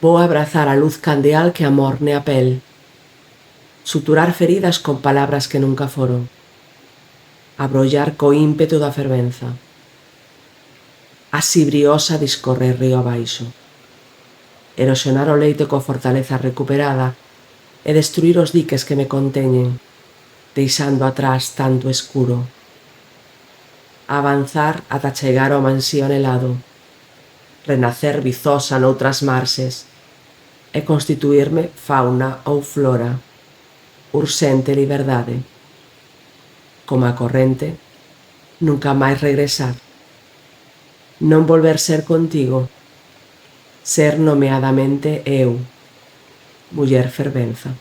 Vou abrazar a luz candeal que amorne a pel, suturar feridas con palabras que nunca foron, abrollar co ímpeto da fervenza. Así briosa discorrer río abaixo, erosionar o leite coa fortaleza recuperada e destruir os diques que me conteñen, deixando atrás tanto escuro. Avanzar ata chegar ao mansión helado, renacer vizosa noutras marxes e constituirme fauna ou flora, urxente liberdade. Como a corrente, nunca máis regresar. Non volver ser contigo, ser nomeadamente eu, muller fervenza.